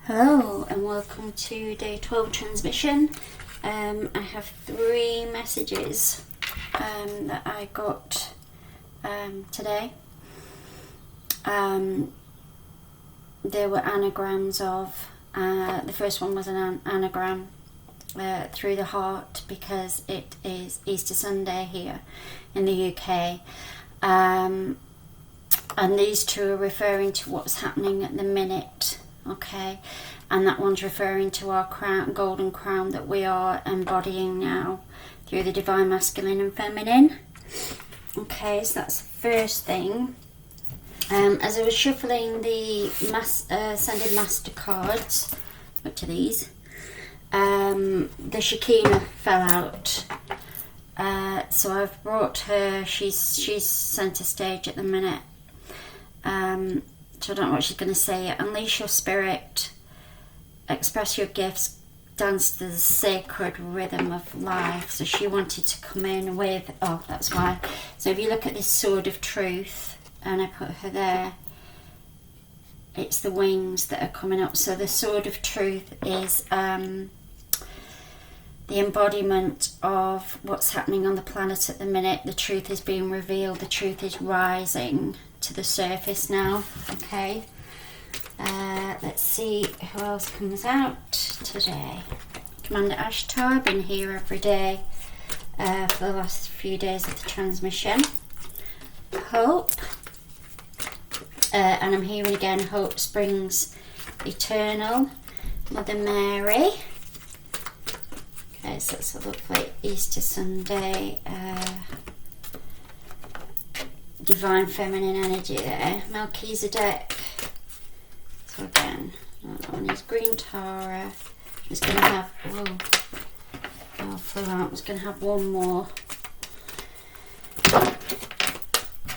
Hello and welcome to day 12 transmission. I have 3 messages that I got today. There were anagrams of, the first one was an anagram through the heart, because it is Easter Sunday here in the UK. And these 2 are referring to what's happening at the minute. Okay, and that one's referring to our crown, golden crown that we are embodying now through the divine masculine and feminine. Okay, so that's the first thing. As I was shuffling the Ascended Master cards, up to these, the Shekinah fell out. So I've brought her. She's centre stage at the minute. So I don't know what she's going to say. Unleash your spirit, express your gifts, dance to the sacred rhythm of life. So she wanted to come in with, that's why. So if you look at this sword of truth, and I put her there, it's the wings that are coming up. So the sword of truth is the embodiment of what's happening on the planet at the minute. The truth is being revealed. The truth is rising to the surface now. Okay, let's see who else comes out today. Commander Ashtar, been here every day for the last few days of the transmission. Hope, and I'm hearing again, hope springs eternal. Mother Mary. Okay, so it's a lovely Easter Sunday. Divine feminine energy there. Melchizedek. So again, that one is green Tara. It's going to have, flew out. It's going to have one more.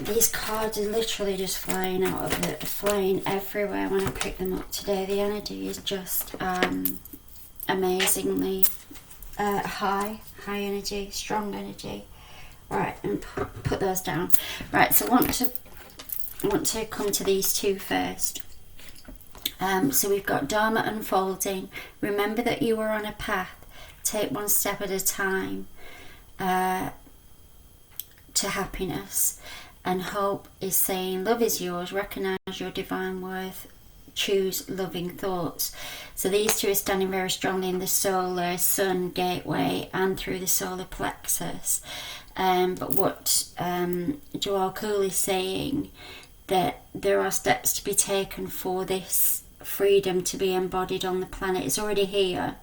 These cards are literally just flying out of it, flying everywhere when I pick them up today. The energy is just amazingly high energy, strong energy. Right, and put those down. Right, so I want to come to these 2 first. So we've got Dharma unfolding. Remember that you are on a path. Take one step at a time to happiness. And hope is saying, love is yours. Recognize your divine worth. Choose loving thoughts. So these 2 are standing very strongly in the solar sun gateway and through the solar plexus. But what Djwal Khul is saying, that there are steps to be taken for this freedom to be embodied on the planet. It's already here,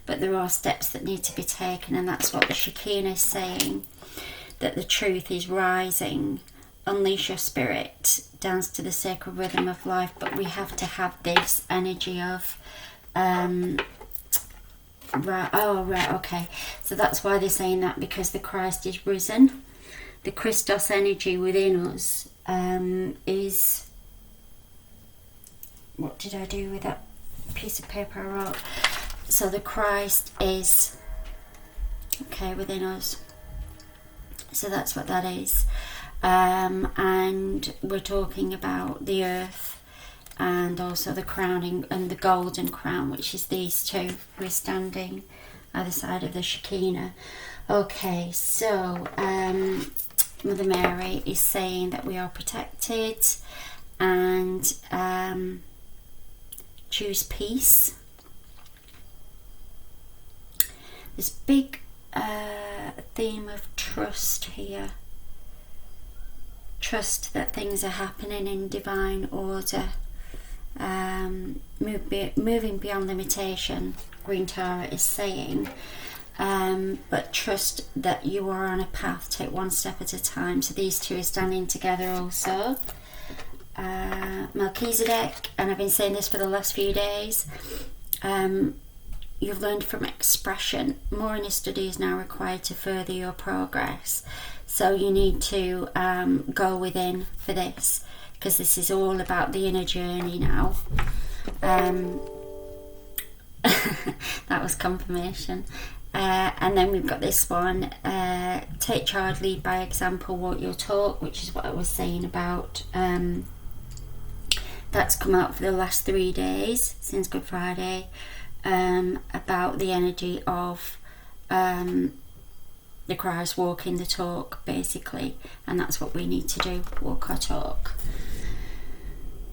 but there are steps that need to be taken, and that's what the Shekinah is saying, that the truth is rising. Unleash your spirit, dance to the sacred rhythm of life. But we have to have this energy of okay, so that's why they're saying that, because the Christ is risen. The Christos energy within us is, what did I do with that piece of paper I wrote? So the Christ is within us, so that's what that is. And we're talking about the earth, and also the crowning and the golden crown, which is these 2 who are standing either side of the Shekinah. Okay, so Mother Mary is saying that we are protected, and choose peace. This big theme of trust here. Trust that things are happening in divine order. Moving beyond limitation, Green Tara is saying, but trust that you are on a path. Take one step at a time. So these 2 are standing together also. Melchizedek, and I've been saying this for the last few days, you've learned from expression. More inner study is now required to further your progress. So you need to go within for this, because this is all about the inner journey now. That was confirmation. And then we've got this one, take charge, lead by example, walk your talk, which is what I was saying about that's come out for the last 3 days since Good Friday, about the energy of the Christ walking the talk, basically, and that's what we need to do, walk our talk.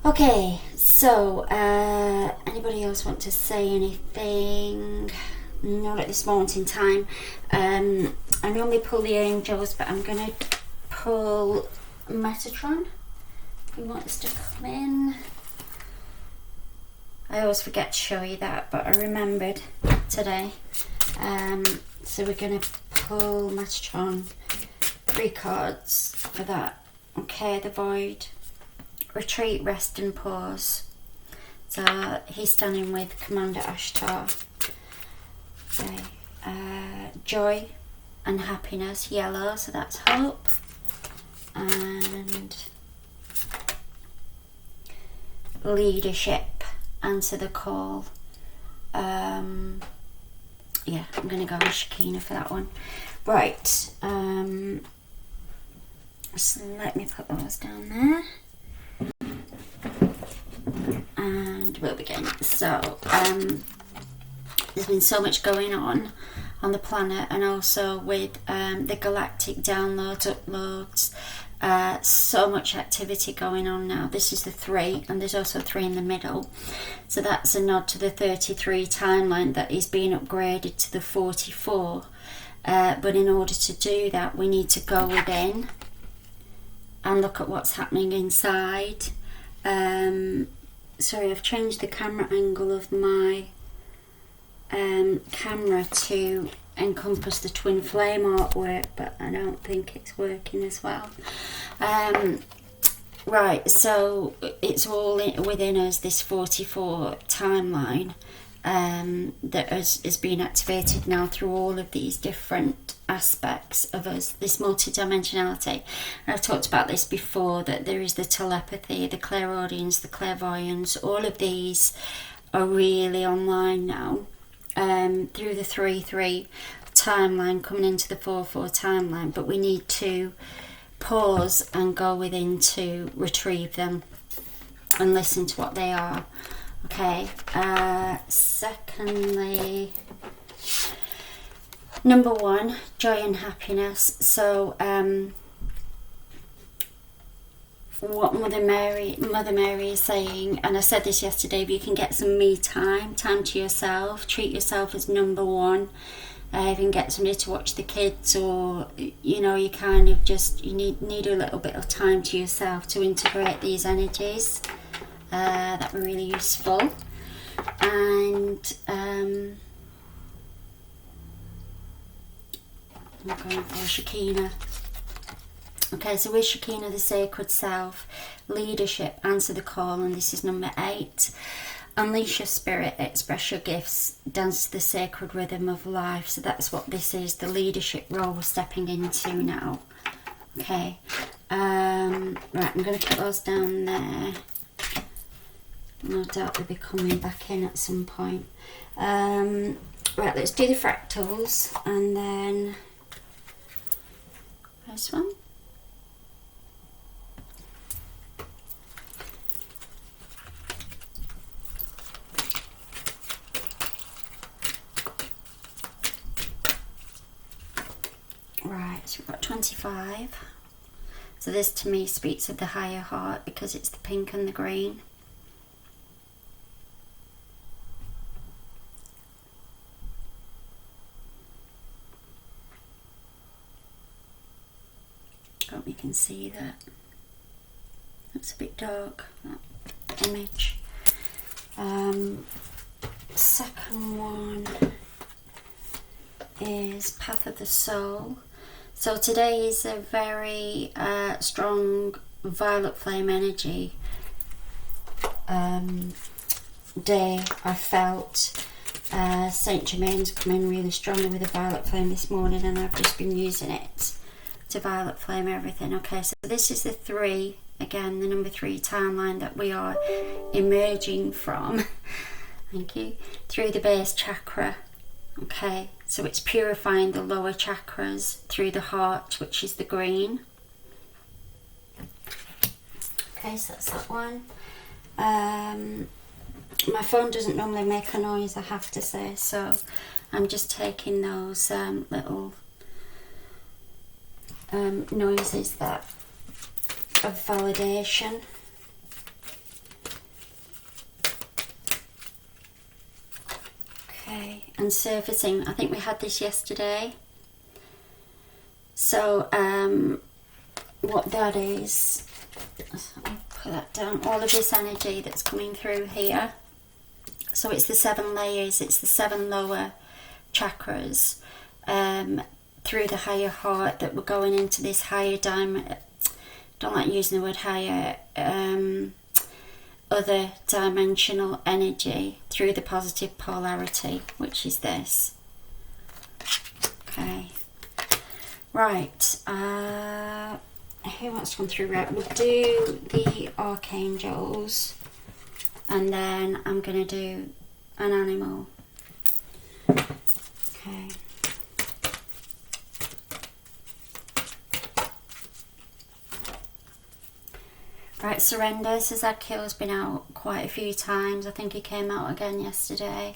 Okay, so anybody else want to say anything? Not at this moment in time. I normally pull the angels, but I'm going to pull Metatron. Who wants to come in? I always forget to show you that, but I remembered today. So we're going to pull Metatron 3 cards for that. Okay, the Void. Retreat, rest and pause. So he's standing with Commander Ashtar. Okay. Joy and happiness, yellow, so that's hope. And leadership, answer the call. Yeah, I'm going to go with Shekinah for that one. Right. So let me put those down there. And we'll begin. So, there's been so much going on the planet, and also with the galactic downloads, uploads. So much activity going on now. This is the 3, and there's also 3 in the middle. So that's a nod to the 33 timeline that is being upgraded to the 44. But in order to do that, we need to go within and look at what's happening inside. Sorry, I've changed the camera angle of my camera to encompass the twin flame artwork, but I don't think it's working as well. Right, so it's all within us, this 44 timeline that is being activated now through all of these different aspects of us, this multidimensionality. And I've talked about this before, that there is the telepathy, the clairaudience, the clairvoyance. All of these are really online now, through the 3-3 timeline coming into the 4-4 timeline, but we need to pause and go within to retrieve them and listen to what they are. Okay, secondly, number 1, joy and happiness. So what Mother Mary is saying, and I said this yesterday, but you can get some me time to yourself, treat yourself as number 1. Even get somebody to watch the kids, or you know, you kind of just need a little bit of time to yourself to integrate these energies. That were really useful. And I'm going for Shekinah. Okay, so with Shekinah, the sacred self, leadership, answer the call, and this is number 8. Unleash your spirit, express your gifts, dance to the sacred rhythm of life. So that's what this is, the leadership role we're stepping into now. Okay, right, I'm going to put those down there. No doubt they'll be coming back in at some point. Right, let's do the fractals, and then this one. Right, so we've got 25. So this to me speaks of the higher heart, because it's the pink and the green. Hope you can see that. That's a bit dark, that image. Second one is Path of the Soul. So today is a very strong violet flame energy day. I felt Saint Germain's come in really strongly with a violet flame this morning, and I've just been using it to violet flame everything. Okay, so this is the 3, again the number 3 timeline that we are emerging from. Thank you. Through the base chakra. Okay, so it's purifying the lower chakras through the heart, which is the green. Okay, so that's that one. My phone doesn't normally make a noise, I have to say, so I'm just taking those little noises that of validation. Okay, and surfacing. I think we had this yesterday. So what that is, I'll put that down, all of this energy that's coming through here. So it's the 7 layers, it's the 7 lower chakras through the higher heart that we're going into this higher don't like using the word higher, other dimensional energy through the positive polarity, which is this. Okay. Right. Who wants to come through? Right, we'll do the Archangels. And then I'm going to do an animal. Okay. Right, surrender. So Zaphkiel has been out quite a few times. I think he came out again yesterday.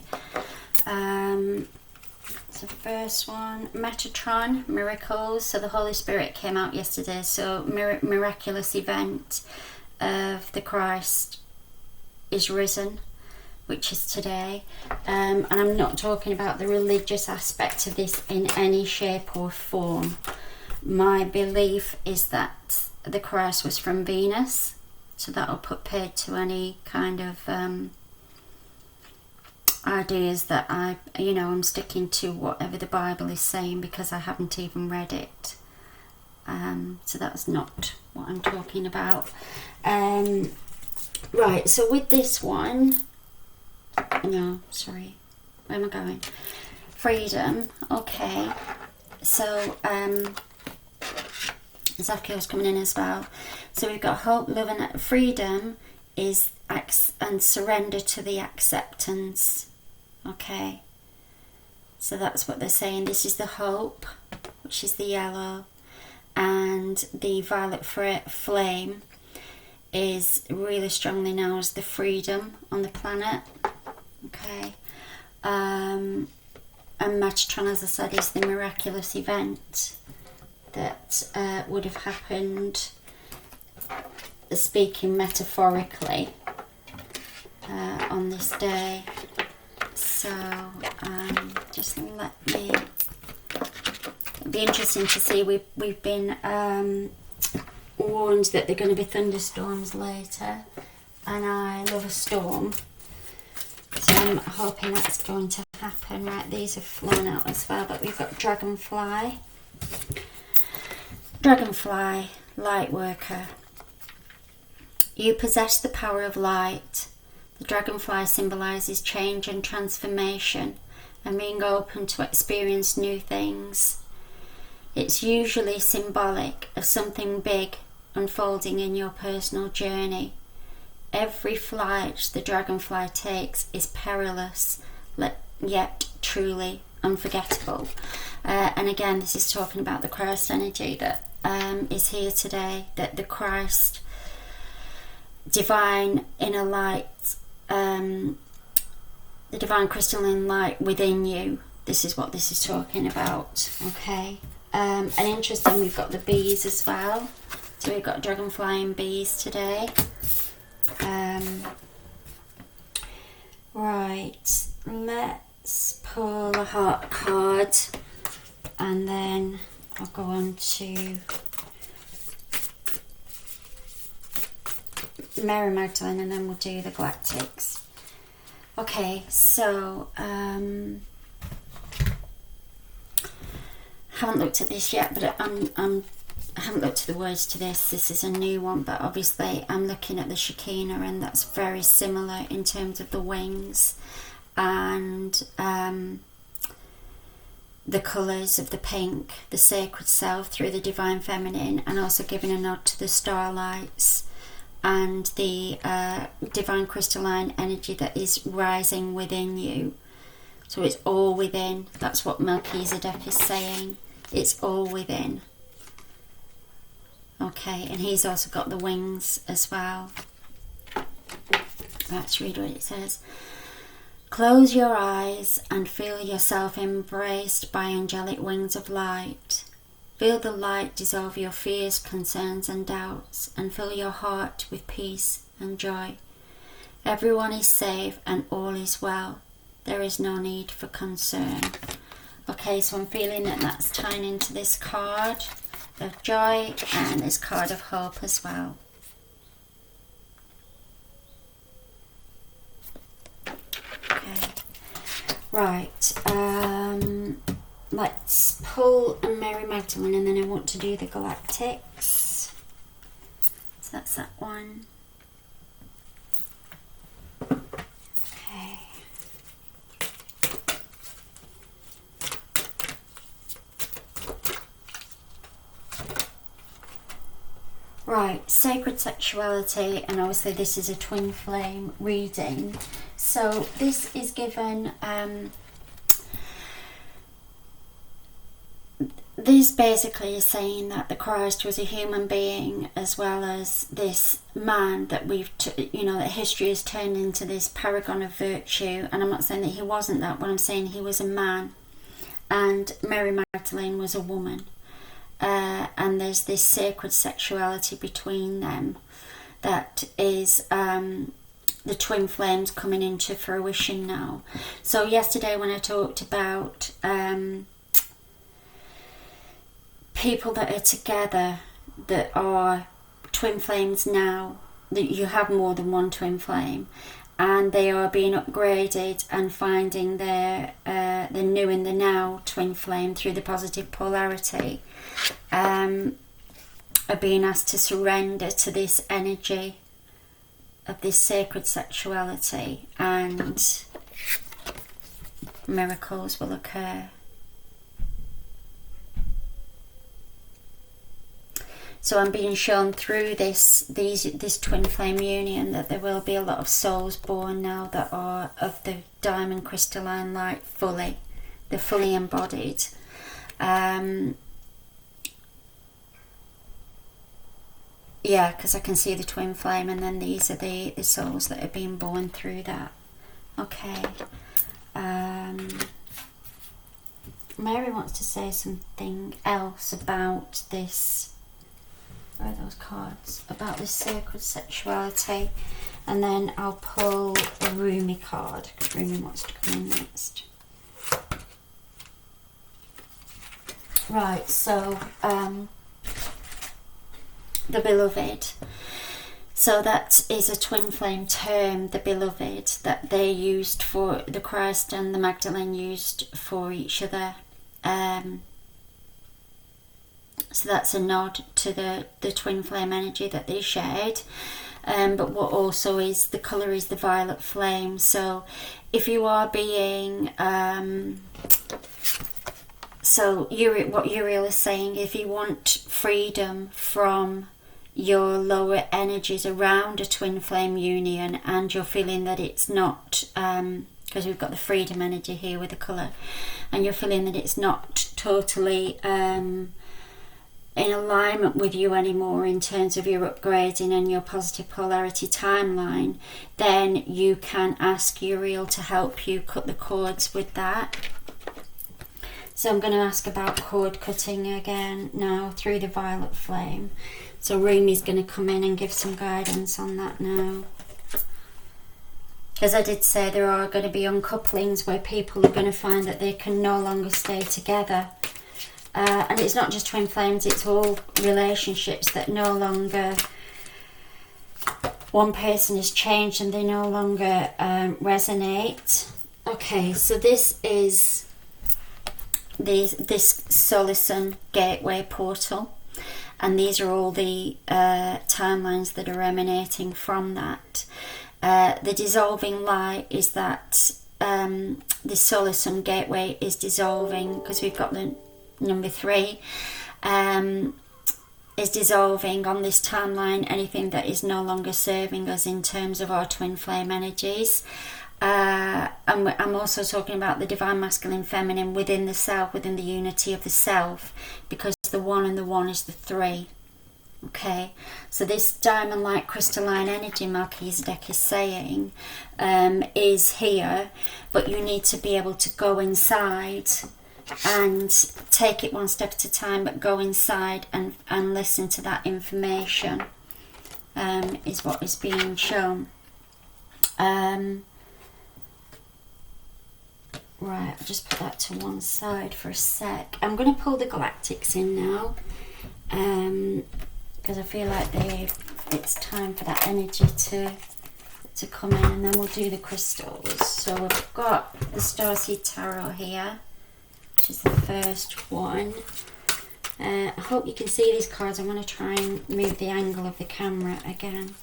So first one, Metatron, miracles. So the Holy Spirit came out yesterday. So miraculous event of the Christ is risen, which is today. And I'm not talking about the religious aspect of this in any shape or form. My belief is that the Christ was from Venus, so that'll put paid to any kind of ideas that I'm sticking to whatever the Bible is saying, because I haven't even read it. So that's not what I'm talking about. Right, so with this one, no, sorry, where am I going? Freedom, okay. So Zaphkiel's coming in as well. So we've got hope, love, and freedom is and surrender to the acceptance. Okay, so that's what they're saying. This is the hope, which is the yellow, and the violet flame is really strongly known as the freedom on the planet. Okay, and Metatron, as I said, is the miraculous event that would have happened, speaking metaphorically, on this day. So just let me, it'd be interesting to see. We've been warned that there are going to be thunderstorms later, and I love a storm, so I'm hoping that's going to happen. Right, these have flown out as well, but we've got Dragonfly, light worker. You possess the power of light. The dragonfly symbolises change and transformation and being open to experience new things. It's usually symbolic of something big unfolding in your personal journey. Every flight the dragonfly takes is perilous, yet truly unforgettable. And again, this is talking about the Christ energy that is here today, that the Christ, divine inner light, the divine crystalline light within you. This is what this is talking about. Okay. And interesting, we've got the bees as well. So we've got dragonfly and bees today. Right, let's pull a heart card, and then I'll go on to Mary Magdalene, and then we'll do the galactics. Okay, so haven't looked at this yet, but I haven't looked at the words to this. This is a new one, but obviously I'm looking at the Shekinah, and that's very similar in terms of the wings and the colours of the pink, the sacred self through the divine feminine, and also giving a nod to the starlights and the divine crystalline energy that is rising within you. So it's all within. That's what Melchizedek is saying. It's all within. Okay, and he's also got the wings as well. Let's read what it says. Close your eyes and feel yourself embraced by angelic wings of light. Feel the light dissolve your fears, concerns and doubts, and fill your heart with peace and joy. Everyone is safe and all is well. There is no need for concern. Okay, so I'm feeling that that's tying into this card of joy and this card of hope as well. Okay, right, let's pull a Mary Magdalene, and then I want to do the Galactics. So that's that one. Okay. Right, sacred sexuality, and obviously this is a twin flame reading. So this is given, this basically is saying that the Christ was a human being, as well as this man that that history has turned into this paragon of virtue. And I'm not saying that he wasn't that, but I'm saying he was a man, and Mary Magdalene was a woman. And there's this sacred sexuality between them that is the twin flames coming into fruition now. So yesterday when I talked about people that are together that are twin flames now, that you have more than one twin flame, and they are being upgraded and finding their the new and the now twin flame through the positive polarity, are being asked to surrender to this energy of this sacred sexuality, and miracles will occur. So I'm being shown through this twin flame union that there will be a lot of souls born now that are of the diamond crystalline light fully. They're fully embodied. Yeah, because I can see the twin flame, and then these are the souls that are being born through that. Okay. Mary wants to say something else about this. Where are those cards? About this sacred sexuality. And then I'll pull a Rumi card, because Rumi wants to come in next. Right, so the beloved. So that is a twin flame term, the beloved, that they used for, the Christ and the Magdalene used for each other. So that's a nod to the twin flame energy that they shared. But what also is, the colour is the violet flame. So if you are being... so what Uriel is saying, if you want freedom from your lower energies around a twin flame union, and you're feeling that it's not... because we've got the freedom energy here with the colour, and you're feeling that it's not totally... in alignment with you anymore in terms of your upgrading and your positive polarity timeline, then you can ask Uriel to help you cut the cords with that. So I'm going to ask about cord cutting again now through the violet flame. So Rumi's going to come in and give some guidance on that now. As I did say, there are going to be uncouplings where people are going to find that they can no longer stay together. And it's not just twin flames, it's all relationships that no longer, one person is changed and they no longer resonate. Okay, so this is this Solar Sun gateway portal, and these are all the timelines that are emanating from that. The dissolving light is that the Solar Sun gateway is dissolving, because we've got the number 3 is dissolving on this timeline anything that is no longer serving us in terms of our twin flame energies. And I'm also talking about the divine masculine feminine within the self, within the unity of the self, because the one and the one is the 3. Okay, so this diamond-like crystalline energy Melchizedek is saying is here, but you need to be able to go inside and take it one step at a time, but go inside and listen to that information, is what is being shown. Right, I'll just put that to one side for a sec. I'm going to pull the galactics in now, because I feel like it's time for that energy to come in, and then we'll do the crystals. So we've got the Starseed Tarot here, which is the first one. I hope you can see these cards. I'm going to try and move the angle of the camera again.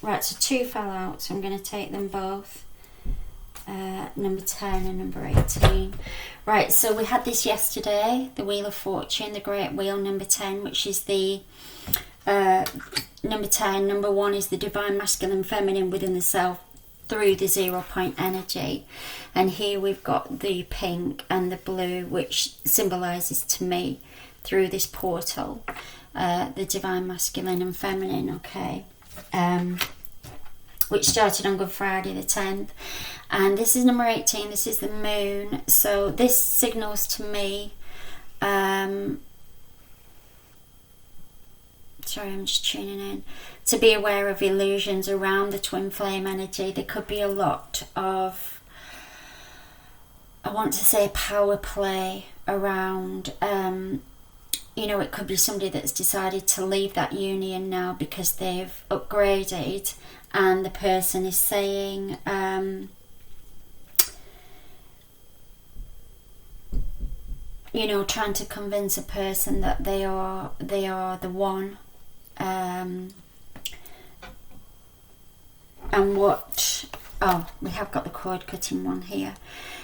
Right, so 2 fell out, so I'm going to take them both. Number 10 and number 18. Right, so we had this yesterday, the Wheel of Fortune, the Great Wheel, number 10, which is the number 10. Number 1 is the divine masculine feminine within the self through the 0 point energy. And here we've got the pink and the blue, which symbolizes to me through this portal the divine masculine and feminine, okay, which started on Good Friday the 10th. And this is number 18, this is the moon. So this signals to me, sorry, I'm just tuning in, to be aware of illusions around the twin flame energy. There could be a lot of, I want to say, power play around, you know, it could be somebody that's decided to leave that union now because they've upgraded, and the person is saying, you know, trying to convince a person that they are the one, and what, oh, we have got the cord cutting one here.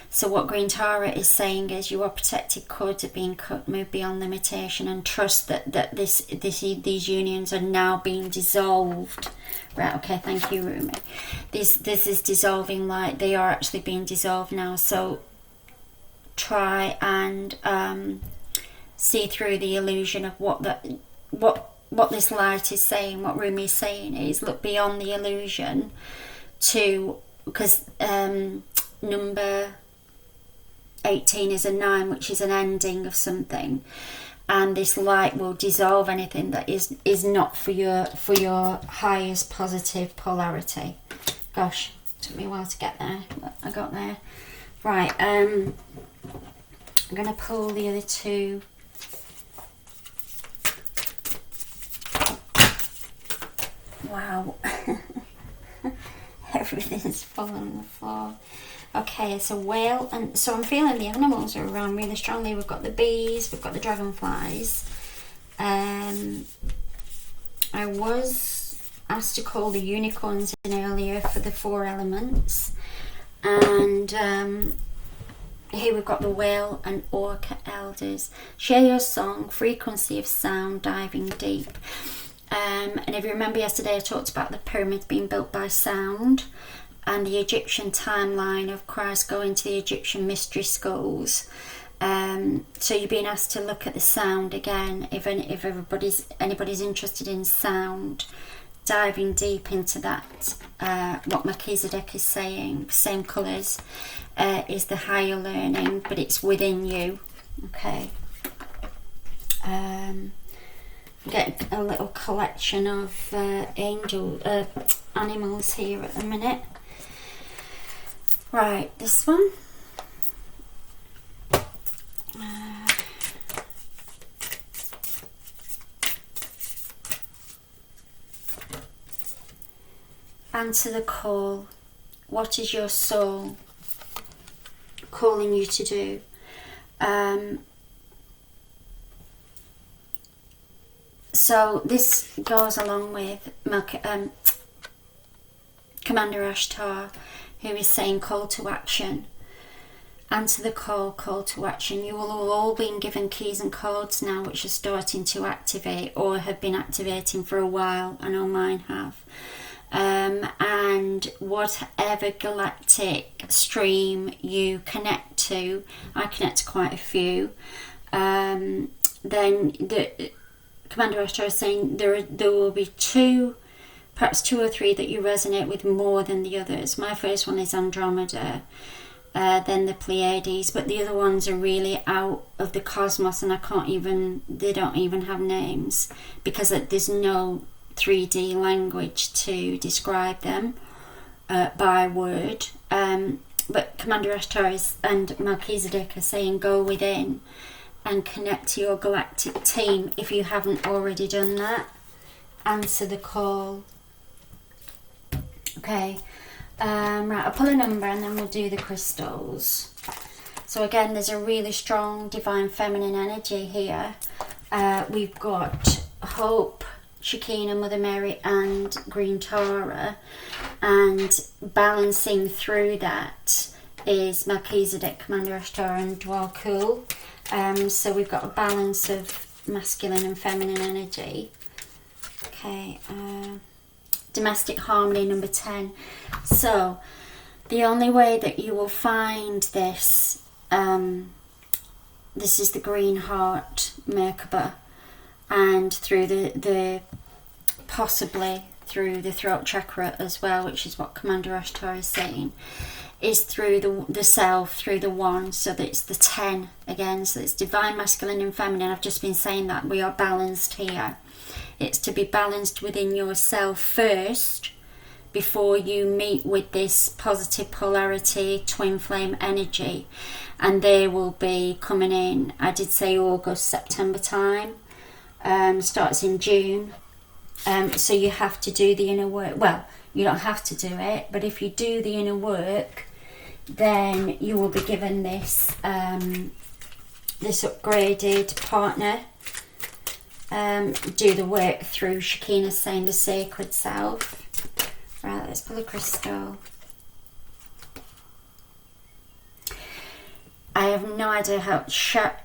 So what Green Tara is saying is, you are protected, cords are being cut, move beyond limitation, and trust that these unions are now being dissolved. Right, okay, thank you, Rumi. This is dissolving, like they are actually being dissolved now. So try and see through the illusion of what this light is saying. What Rumi is saying is, look beyond the illusion to, because number 18 is a 9, which is an ending of something, and this light will dissolve anything that is not for your highest positive polarity. Gosh, took me a while to get there, but I got there. Right, I'm going to pull the other 2. Wow. Everything's falling on the floor. Okay, it's a whale, and so I'm feeling the animals are around really strongly. We've got the bees, we've got the dragonflies. I was asked to call the unicorns in earlier for the 4 elements, and here we've got the whale and orca elders. Share your song, frequency of sound, diving deep. And if you remember yesterday, I talked about the pyramids being built by sound, and the Egyptian timeline of Christ going to the Egyptian mystery schools. So you're being asked to look at the sound again. If anybody's interested in sound, diving deep into that, what Melchizedek is saying, same colours, is the higher learning, but it's within you. Okay. Get a little collection of animals here at the minute. Right, this one. Answer the call. What is your soul calling you to do? So this goes along with Commander Ashtar, who is saying call to action. Answer the call, call to action. You will have all been given keys and codes now, which are starting to activate or have been activating for a while. I know mine have. And whatever galactic stream you connect to, I connect to quite a few, then Commander Ashtar is saying there will be two, perhaps 2 or 3 that you resonate with more than the others. My first one is Andromeda, then the Pleiades, but the other ones are really out of the cosmos, and they don't even have names, because there's no 3D language to describe them by word. But Commander Ashtar and Melchizedek are saying go within and connect to your galactic team if you haven't already done that. Answer the call. Okay, right, I'll pull a number and then we'll do the crystals. So again, there's a really strong divine feminine energy here. We've got Hope, Shekinah, Mother Mary and Green Tara, and balancing through that is Melchizedek, Commander Ashtar and Djwal Khul. So we've got a balance of masculine and feminine energy. Okay, domestic harmony, number 10. So the only way that you will find this, this is the green heart Merkaba, and through the possibly through the throat chakra as well, which is what Commander Ashtar is saying, is through the self, through the one. So that it's the 10 again, so it's divine masculine and feminine. I've just been saying that we are balanced here. It's to be balanced within yourself first before you meet with this positive polarity twin flame energy, and they will be coming in, I did say August, September time. Starts in June. So you have to do the inner work. Well, you don't have to do it, but if you do the inner work, then you will be given this this upgraded partner. Do the work through Shekinah saying the sacred self. Right, let's pull a crystal. I have no idea how Charoite,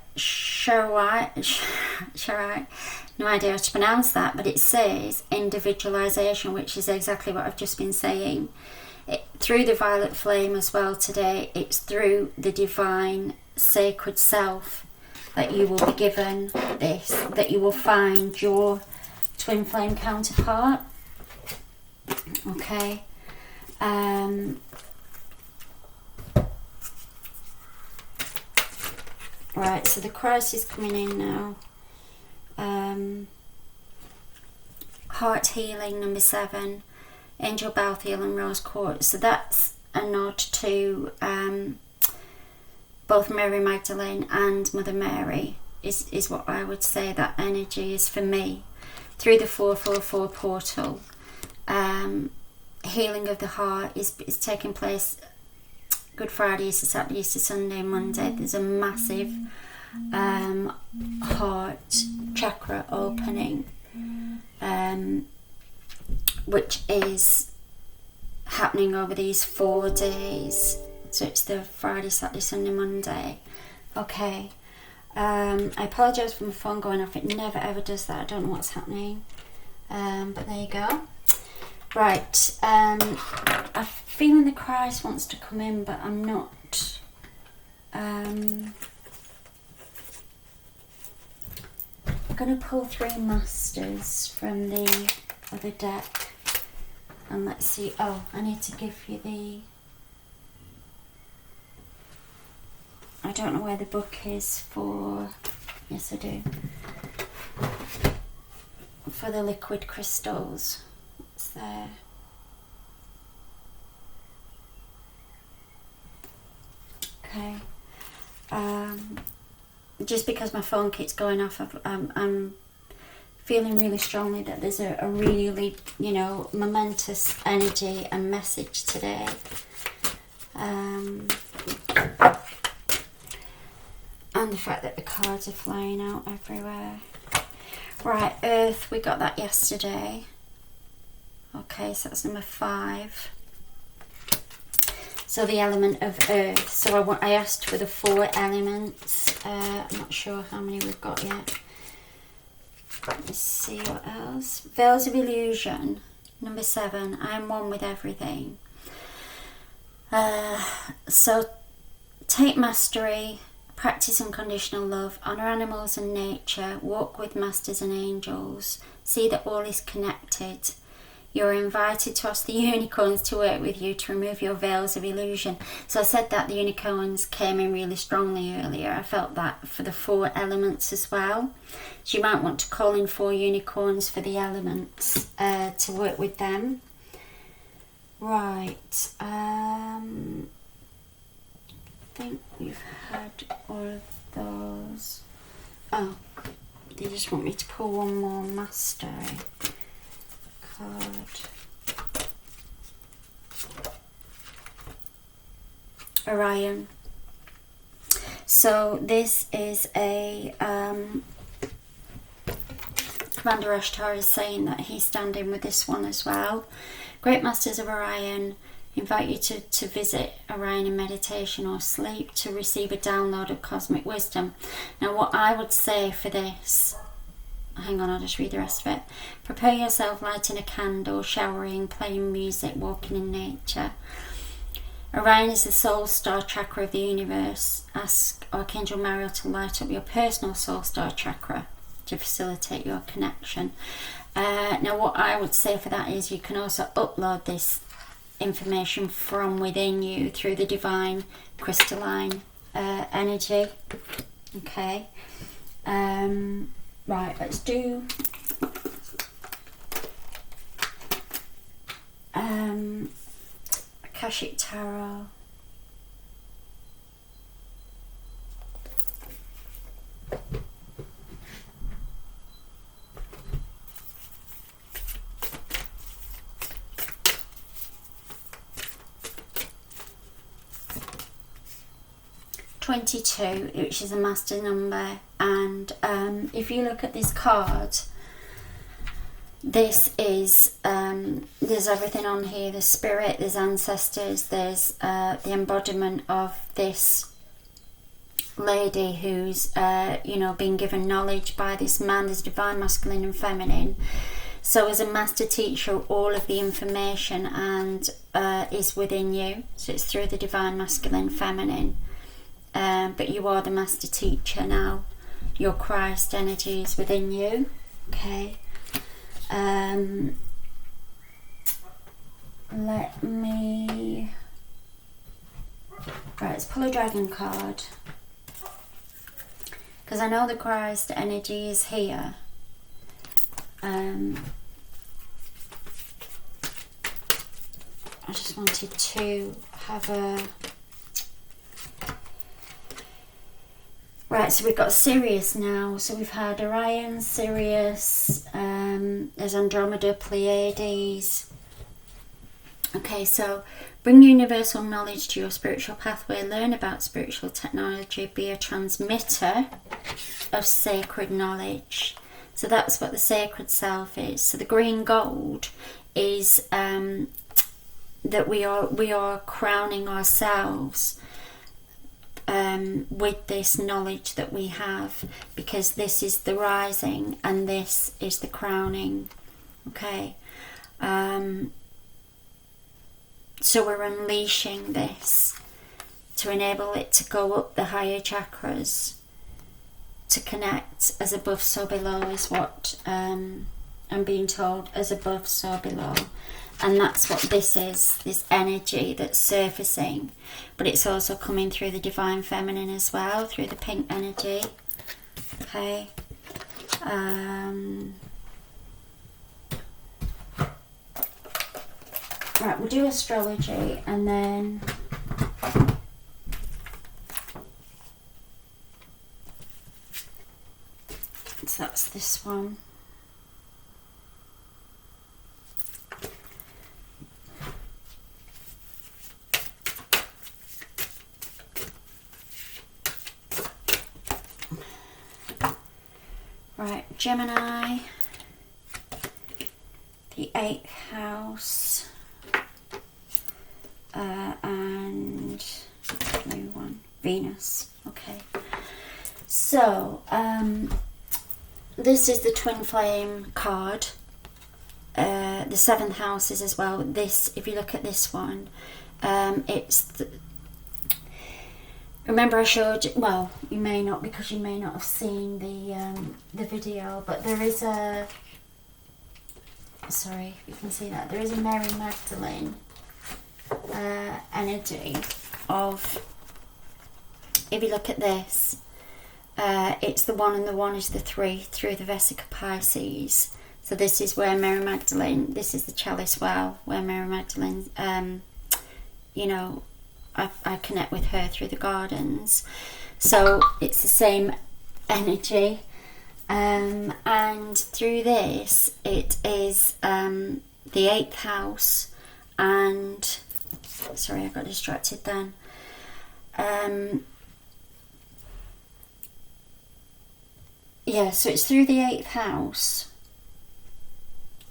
no idea how to pronounce that, but it says individualization, which is exactly what I've just been saying. Through the violet flame as well today, it's through the divine sacred self that you will be given this, that you will find your twin flame counterpart. Okay. Right, so the crisis coming in now. Heart healing, number 7. Angel Balthiel and Rose Quartz. So that's a nod to both Mary Magdalene and Mother Mary, is what I would say that energy is for me. Through the 444 portal. Healing of the heart is taking place Good Friday, Easter Saturday, Easter Sunday, Monday. There's a massive heart chakra opening, which is happening over these 4 days. So it's the Friday, Saturday, Sunday, Monday. Okay. I apologise for my phone going off. It never ever does that. I don't know what's happening. But there you go. Right. I'm feeling the Christ wants to come in, but I'm not. I'm going to pull 3 masters from the other deck. And let's see. Oh, I need to give you the... I don't know where the book is for... Yes, I do. For the liquid crystals. It's there. Okay. Just because my phone keeps going off, I'm feeling really strongly that there's a really, momentous energy and message today. And the fact that the cards are flying out everywhere. Right, Earth, we got that yesterday. Okay, so that's number 5. So the element of Earth. So I asked for the 4 elements. I'm not sure how many we've got yet. Let's see what else. Veils of Illusion, number 7. I am one with everything. So take mastery, Practice unconditional love, honour animals and nature, walk with masters and angels, see that all is connected. You're invited to ask the unicorns to work with you to remove your veils of illusion. So I said that the unicorns came in really strongly earlier. I felt that for the 4 elements as well. So you might want to call in 4 unicorns for the elements to work with them. Right. I think we've had all of those. Oh, they just want me to pull one more mastery card. Orion. So this is a Commander Ashtar is saying that he's standing with this one as well. Great Masters of Orion invite you to visit Orion in meditation or sleep to receive a download of cosmic wisdom. Now what I would say for this, hang on, I'll just read the rest of it. Prepare yourself lighting a candle, showering, playing music, walking in nature. Orion is the soul star chakra of the universe. Ask Archangel Mariel to light up your personal soul star chakra to facilitate your connection. Now what I would say for that is you can also upload this information from within you through the divine crystalline energy. Okay. Right, let's do Akashic Tarot. (22), which is a master number, and if you look at this card, this is there's everything on here. There's spirit, there's ancestors, there's the embodiment of this lady who's been given knowledge by this man. There's divine masculine and feminine. So as a master teacher, all of the information and is within you. So it's through the divine masculine feminine. But you are the master teacher now. Your Christ energy is within you. Okay. Let me... Right, let's pull a dragon card. Because I know the Christ energy is here. I just wanted to have a... Right, so we've got Sirius now. So we've had Orion, Sirius, there's Andromeda, Pleiades. Okay, so bring universal knowledge to your spiritual pathway, learn about spiritual technology, be a transmitter of sacred knowledge. So that's what the sacred self is. So the green gold is that we are crowning ourselves with this knowledge that we have, because this is the rising and this is the crowning. Okay, so we're unleashing this to enable it to go up the higher chakras, to connect as above so below is what I'm being told, as above so below. And that's what this is, this energy that's surfacing. But it's also coming through the divine feminine as well, through the pink energy. Okay. Right, we'll do astrology and then... So that's this one. Right, Gemini, the 8th house, and blue one, Venus. Okay, so this is the twin flame card. The 7th house is as well. This, if you look at this one, it's remember I showed, well, you may not, because you may not have seen the video, but there is a, sorry if you can see that, there is a Mary Magdalene energy of, if you look at this, it's the 1 and the 1 is the 3 through the Vesica Piscis. So this is where Mary Magdalene, this is the chalice well, where Mary Magdalene, you know, I connect with her through the gardens. So it's the same energy. And through this, it is the 8th house. And, sorry, I got distracted then. Yeah, so it's through the 8th house.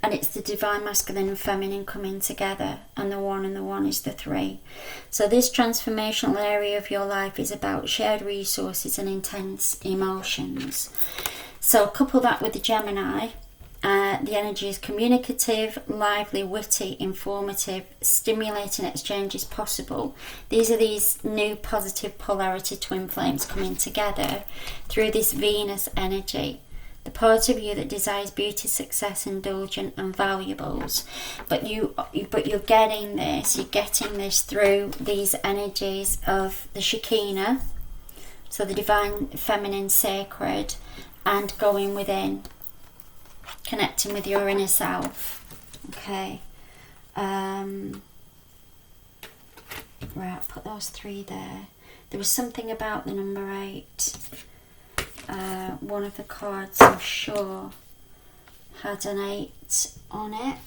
And it's the divine masculine and feminine coming together, and the 1 and the 1 is the 3. So this transformational area of your life is about shared resources and intense emotions. So couple that with the Gemini. The energy is communicative, lively, witty, informative, stimulating exchanges possible. These are these new positive polarity twin flames coming together through this Venus energy. The part of you that desires beauty, success, indulgent and valuables, but you're getting this through these energies of the Shekinah, so the divine feminine sacred, and going within, connecting with your inner self. Okay, right, put those 3 there. There was something about the number 8. One of the cards, I'm sure, had an 8 on it.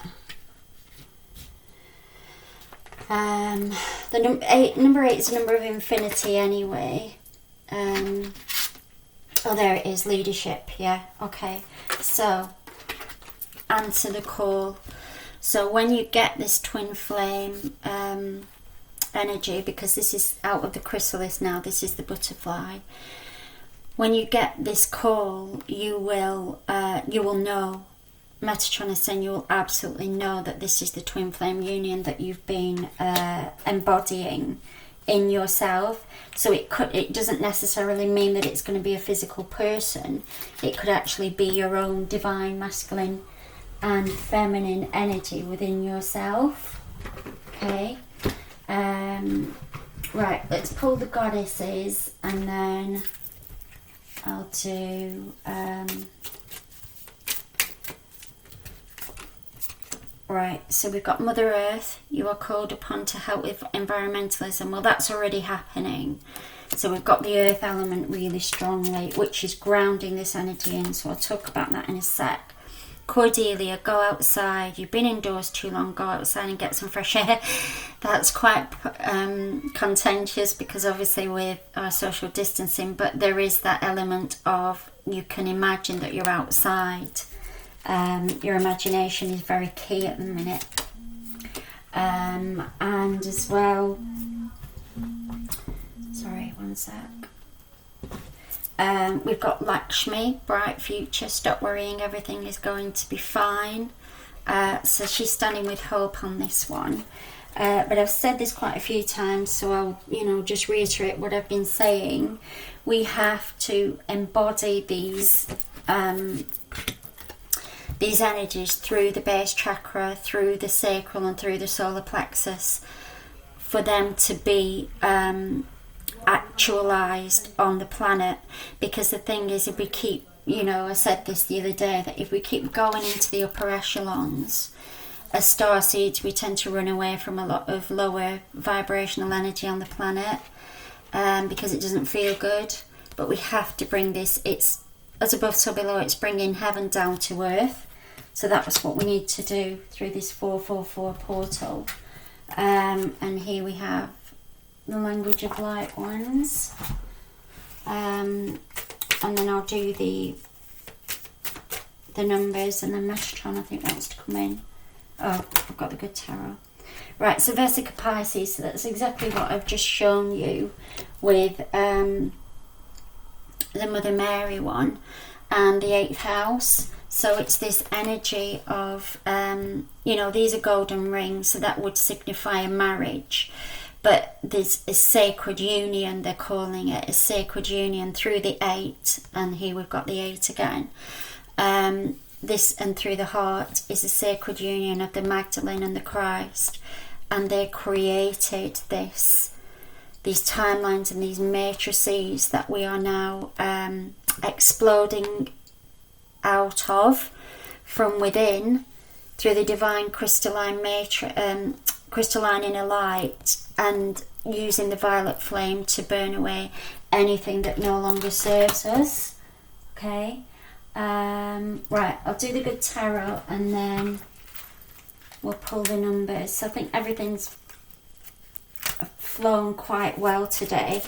The number 8 is a number of infinity anyway. Oh, there it is, leadership. Yeah, okay. So, answer the call. So when you get this twin flame energy, because this is out of the chrysalis now, this is the butterfly. When you get this call, you will know, Metatron is saying you will absolutely know that this is the twin flame union that you've been embodying in yourself. So it doesn't necessarily mean that it's going to be a physical person. It could actually be your own divine masculine and feminine energy within yourself. Okay. Right, let's pull the goddesses, and then I'll do right, so we've got Mother Earth. You are called upon to help with environmentalism. Well, that's already happening. So we've got the earth element really strongly, which is grounding this energy in. So I'll talk about that in a sec. Cordelia, go outside. You've been indoors too long. Go outside and get some fresh air. That's quite contentious, because obviously with our social distancing, but there is that element of, you can imagine that you're outside. Your imagination is very key at the minute. And as well, sorry, one sec. We've got Lakshmi, bright future, stop worrying, everything is going to be fine. So she's standing with hope on this one. But I've said this quite a few times, so I'll just reiterate what I've been saying. We have to embody these energies through the base chakra, through the sacral and through the solar plexus, for them to be actualized on the planet. Because the thing is, if we keep, I said this the other day, that if we keep going into the upper echelons as star seeds, we tend to run away from a lot of lower vibrational energy on the planet, because it doesn't feel good. But we have to bring this, it's as above so below, it's bringing heaven down to earth. So that's what we need to do through this 444 portal. And here we have the language of light ones. And then I'll do the numbers, and then Metatron I think wants to come in. Oh, I've got the good tarot. Right, so Vesica Piscis, so that's exactly what I've just shown you with the Mother Mary one and the 8th house. So it's this energy of, these are golden rings, so that would signify a marriage. but there's a sacred union, they're calling it, a sacred union through the 8, and here we've got the 8 again. This, and through the heart, is a sacred union of the Magdalene and the Christ, and they created these timelines and these matrices that we are now exploding out of from within through the divine crystalline crystalline inner light, and using the violet flame to burn away anything that no longer serves us. Okay, right, I'll do the good tarot and then we'll pull the numbers. So I think everything's flown quite well today.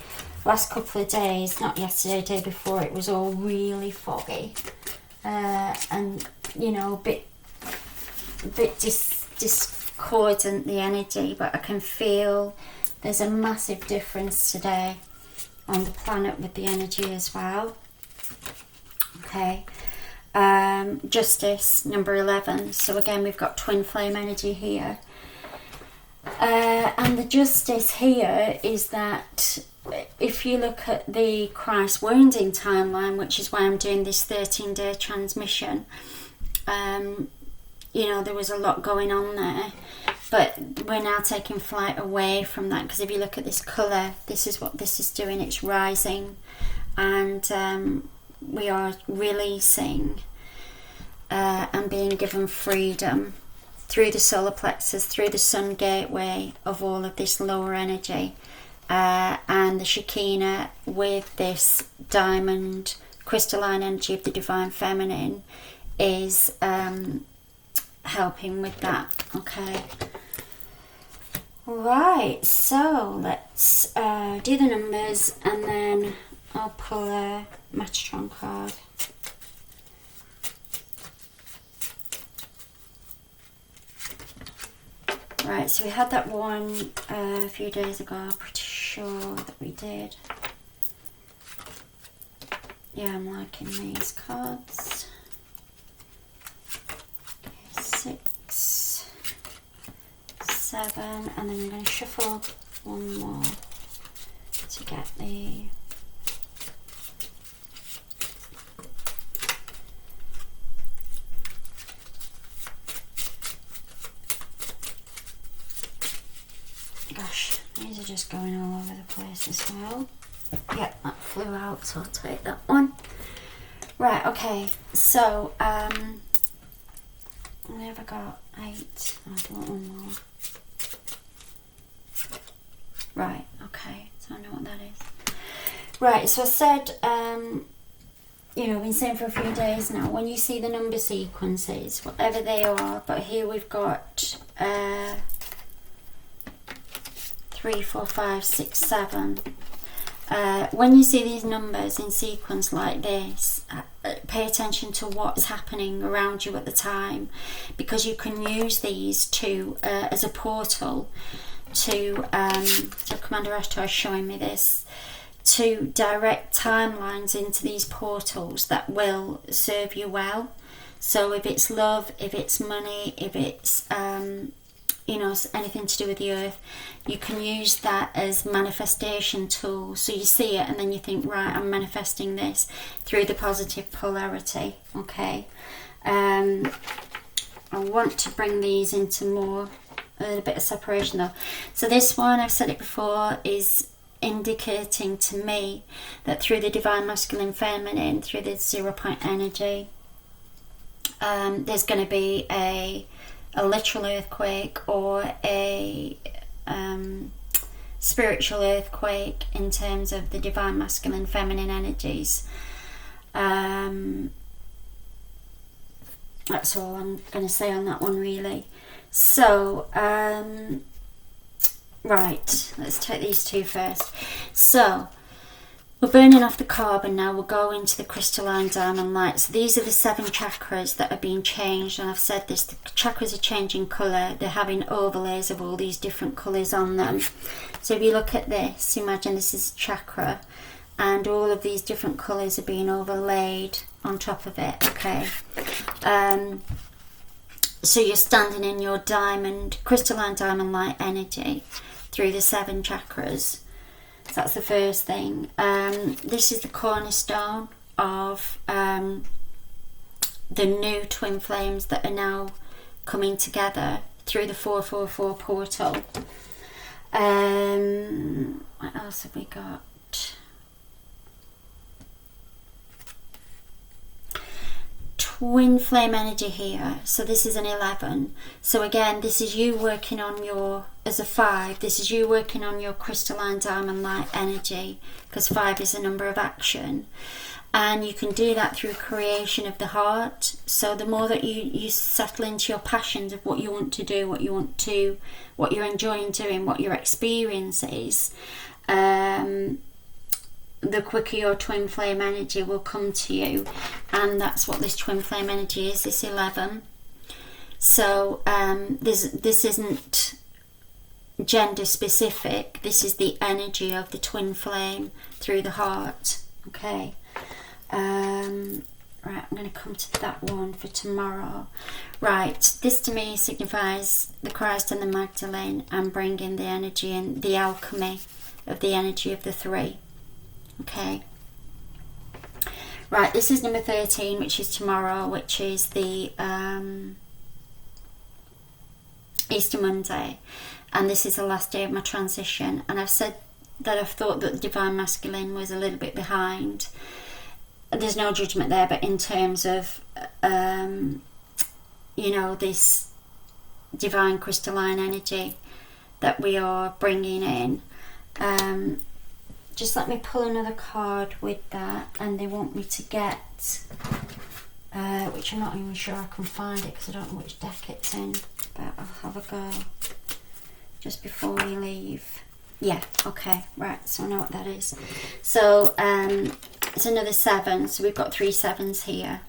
Last couple of days, not yesterday, day before, it was all really foggy, and you know, a bit discordant, the energy, but I can feel there's a massive difference today on the planet with the energy as well. Okay, Justice, number 11. So again, we've got twin flame energy here, and the Justice here is that if you look at the Christ wounding timeline, which is why I'm doing this 13-day transmission, you know, there was a lot going on there, but we're now taking flight away from that, because if you look at this colour, this is what this is doing, it's rising, and we are releasing and being given freedom through the solar plexus, through the sun gateway of all of this lower energy, and the Shekinah with this diamond crystalline energy of the divine feminine is helping with that. Okay, right, so let's do the numbers, and then I'll pull a Metatron card. Right, so we had that one a few days ago, I'm pretty sure that we did. Yeah, I'm liking these cards. 6, 7, and then I'm going to shuffle one more to get the gosh, these are just going all over the place as well. Yep, that flew out, so I'll take that one. Right, okay, so I never got 8. I want one more. Right, okay, so I know what that is. Right, so I said, you know, I've been saying for a few days now, when you see the number sequences, whatever they are, but here we've got 3, 4, 5, 6, 7. When you see these numbers in sequence like this, pay attention to what's happening around you at the time, because you can use these to as a portal to so Commander Ashtar is showing me this, to direct timelines into these portals that will serve you well. So if it's love, if it's money, if it's you know, anything to do with the earth, you can use that as manifestation tools. So you see it and then you think, right, I'm manifesting this through the positive polarity. Okay, I want to bring these into more, a little bit of separation though. So this one, I've said it before, is indicating to me that through the divine masculine feminine, through the 0 point energy, there's going to be a literal earthquake or a spiritual earthquake in terms of the divine masculine feminine energies. That's all I'm going to say on that one, really. So right, let's take these two first. So we're burning off the carbon now, we'll go into the crystalline diamond light. So these are the 7 chakras that are being changed, and I've said this, the chakras are changing colour, they're having overlays of all these different colours on them. So if you look at this, imagine this is a chakra, and all of these different colours are being overlaid on top of it, okay? So you're standing in your diamond, crystalline diamond light energy. through the 7 chakras. So that's the first thing. This is the cornerstone of the new twin flames that are now coming together through the 444 portal. What else have we got? Twin flame energy here. So this is an 11. So again, this is you working on your, as a 5, this is you working on your crystalline diamond light energy, because 5 is a number of action. And you can do that through creation of the heart. So the more that you settle into your passions of what you want to do, what you're enjoying doing, what your experience is, the quicker your twin flame energy will come to you. And that's what this twin flame energy is, this 11. So this isn't gender specific. This is the energy of the twin flame through the heart. Okay. Right, I'm going to come to that one for tomorrow. Right, this to me signifies the Christ and the Magdalene, and bringing the energy and the alchemy of the energy of the 3. Okay. Right, this is number 13, which is tomorrow, which is the Easter Monday, and this is the last day of my transition. And I've said that I've thought that the Divine Masculine was a little bit behind. There's no judgment there, but in terms of you know, this divine crystalline energy that we are bringing in, just let me pull another card with that. And they want me to get which I'm not even sure I can find it because I don't know which deck it's in, but I'll have a go just before we leave. Yeah, okay, right, so I know what that is. So it's another 7, so we've got 3 7s here,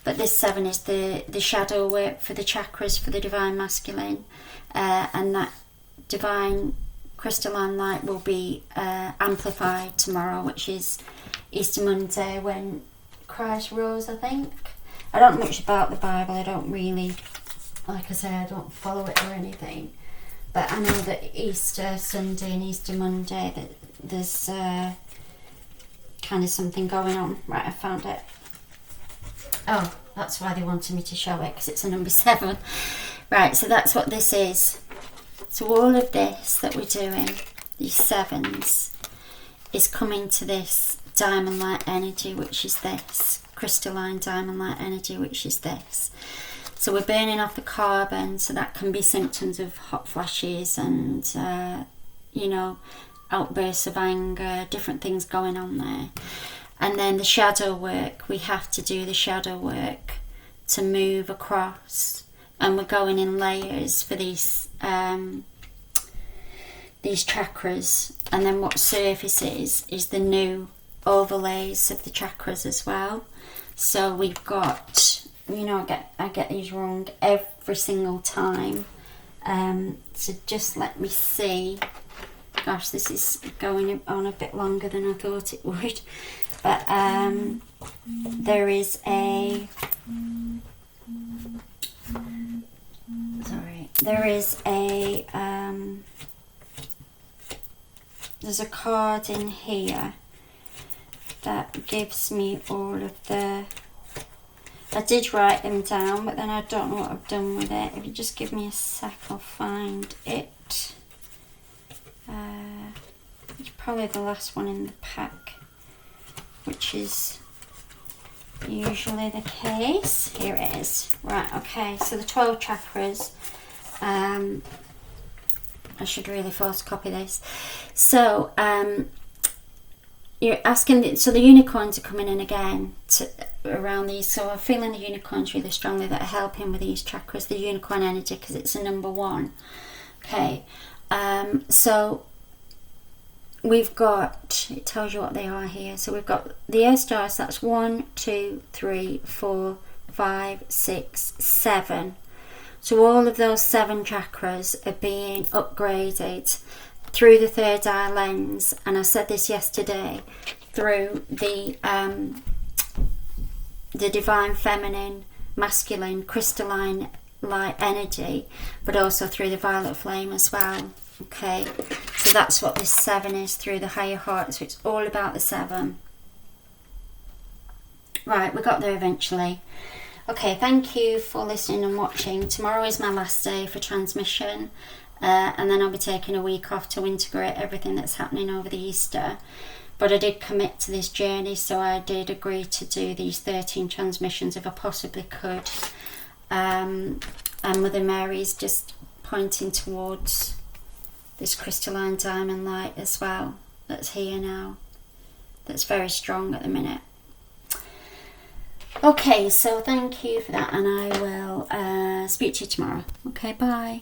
but this 7 is the shadow work for the chakras for the Divine Masculine, and that divine crystalline light will be amplified tomorrow, which is Easter Monday, when Christ rose, I think. I don't know much about the Bible. I don't really, like I say, I don't follow it or anything, but I know that Easter Sunday and Easter Monday, that there's kind of something going on. Right, I found it. Oh, that's why they wanted me to show it, because it's a number 7. Right, so that's what this is. So all of this that we're doing, these 7s, is coming to this diamond light energy, which is this crystalline diamond light energy, which is this. So we're burning off the carbon, so that can be symptoms of hot flashes and you know, outbursts of anger, different things going on there. And then the shadow work, we have to do the shadow work to move across, and we're going in layers for these chakras. And then what surfaces is the new overlays of the chakras as well. So we've got, you know, I get these wrong every single time, so just let me see. Gosh, this is going on a bit longer than I thought it would, but there is a there's a card in here that gives me all of the, I did write them down, but then I don't know what I've done with it. If you just give me a sec, I'll find it. It's probably the last one in the pack, which is usually the case. Here it is. Right, okay, so the 12 chakras. I should really photocopy this. So, you're asking, so the unicorns are coming in again around these. So I'm feeling the unicorns really strongly that are helping with these chakras, the unicorn energy, because it's a number 1. Okay, so we've got, it tells you what they are here. So we've got the earth stars, that's 1, 2, 3, 4, 5, 6, 7. So all of those 7 chakras are being upgraded through the third eye lens, and I said this yesterday, through the divine feminine, masculine, crystalline light energy, but also through the violet flame as well. Okay, so that's what this 7 is, through the higher heart. So it's all about the 7. Right, we got there eventually. Okay, thank you for listening and watching. Tomorrow is my last day for transmission, and then I'll be taking a week off to integrate everything that's happening over the Easter. But I did commit to this journey, so I did agree to do these 13 transmissions if I possibly could. And Mother Mary's just pointing towards this crystalline diamond light as well, that's here now, that's very strong at the minute. Okay, so thank you for that, and I will speak to you tomorrow. Okay, bye.